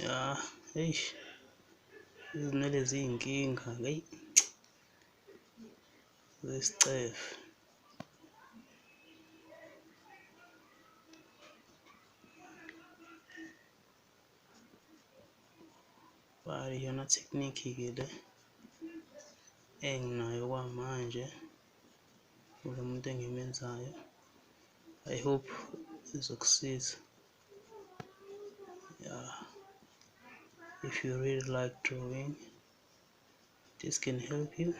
Ya, eish, izinwele ziyinkinga hey, zesicefe. Bari yona technique-ke le enginayo kwamanje kulo muntu engimenzayo. I hope izokusiza. Yeah. If you really like drawing, this can help you.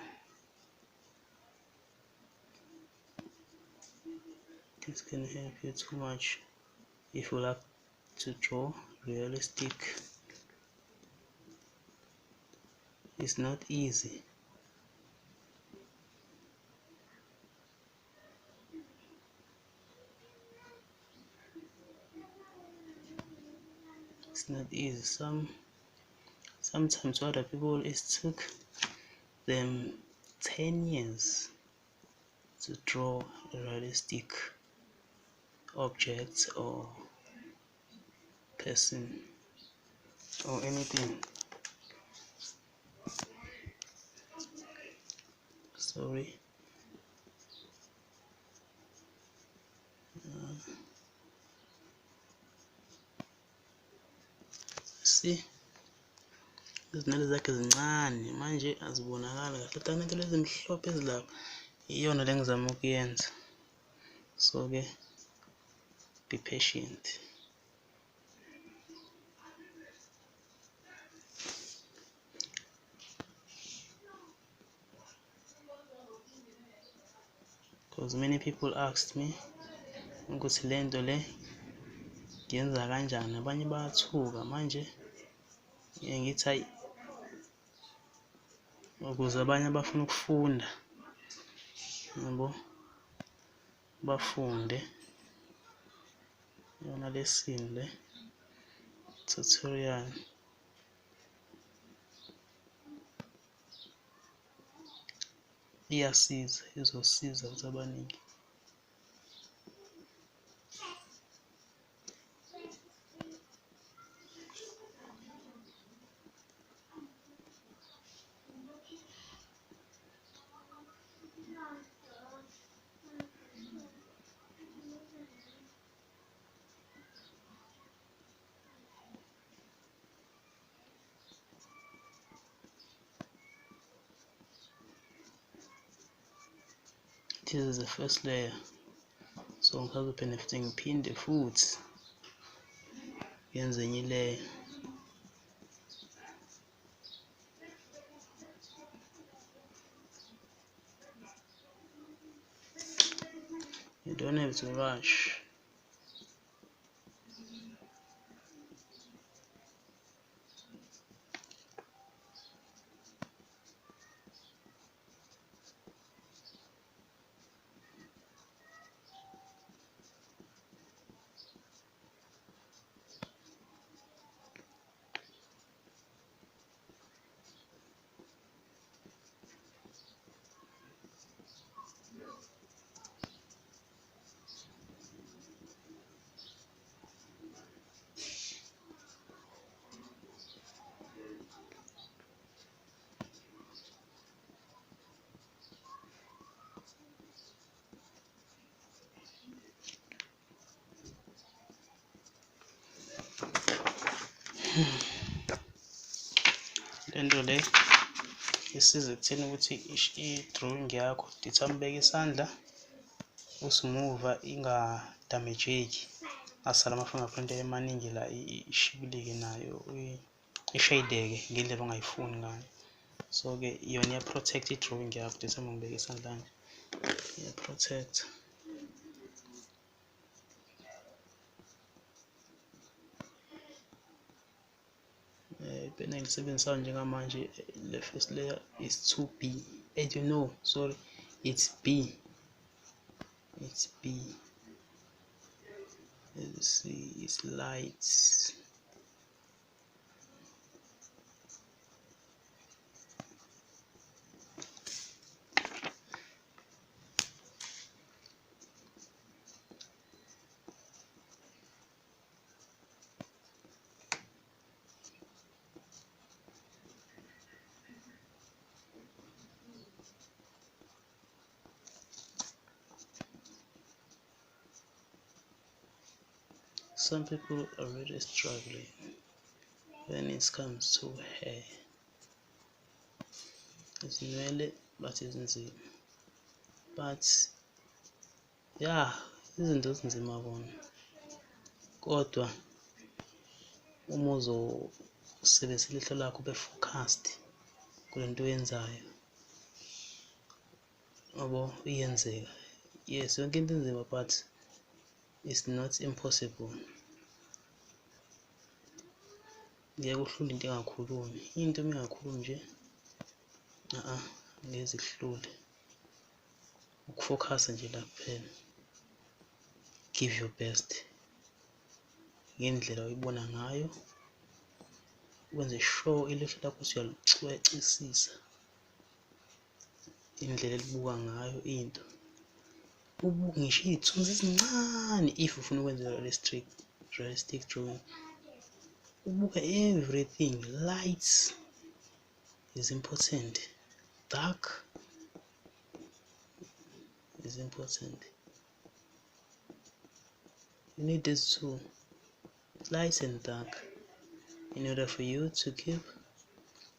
This can help you too much if you like to draw realistic. It's not easy. It's not easy. Sometimes other people, it took them 10 years to draw a realistic object or person or anything. Sorry. See, izinwele zakhe zincane manje azibonakali kahle, kanti lezi mhlophe ezilapha iyona le ngizama ukuyenza. So ke be patient. Because many people asked me ukuthi le nto le ngiyenza kanjani, abanye bayathuka manje ngithi hayi, ukuze abanye abafuna ukufunda, yabo, bafunde yona lesson le tutorial iyasiza, izosiza ukuthi abaningi. This is the first layer, so ngisazophinda ngiphinde futhi yenze enye ilayer. You don't have to rush. Lento le isiza ekutheni ukuthi i-drawing yakho dithambeke isandla usimuva ingadamejeki, asala ama-fingerprint emaningi la ishibilike nayo ishayideke ngendlela ongayifuni ngayo. So ke yona iya-protect i-drawing yakho dithi uma ngibeke esandleni, iya-protect. Ipeni engilisebenzisayo njengamanje, le first layer is 2B. Sorry, it's B. It's B. Let's see, it's light. some people are really struggling when it comes to hair. Izinwele but ezinzima, but yeah, izinto ezinzima bona, kodwa uma uzosebenzisa ilihlo lakho ube focused kule nto oyenzayo, yabo, iyenzeka. Yes, yonke into enzima, but it's not impossible. Ngeke uhlule into engakhulumi. Into uma ingakhulumi nje ngeze kuhlule. Ukufocus nje la kuphela. Give your best ngendlela oyibona ngayo, wenze sure ilihlo lakho uyalicwecisisa indlela elibuka ngayo into. Ubuke ngisho iy'thunzi ezincane if ufuna ukwenza realistic drawing. Ubuka everything. Light is important, dark is important. You need these two, light and dark, in order for you to give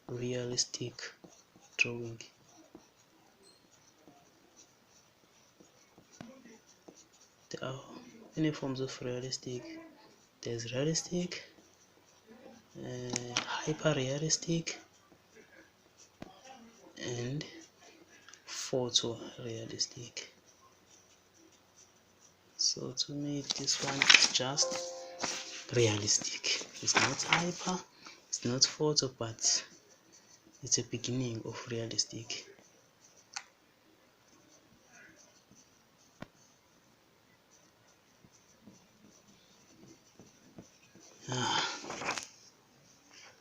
realistic drawing. There are many forms of realistic. There's realistic, hyper-realistic, and photorealistic. So to me, this one is just realistic. It's not hyper, it's not photo, but it's a beginning of realistic.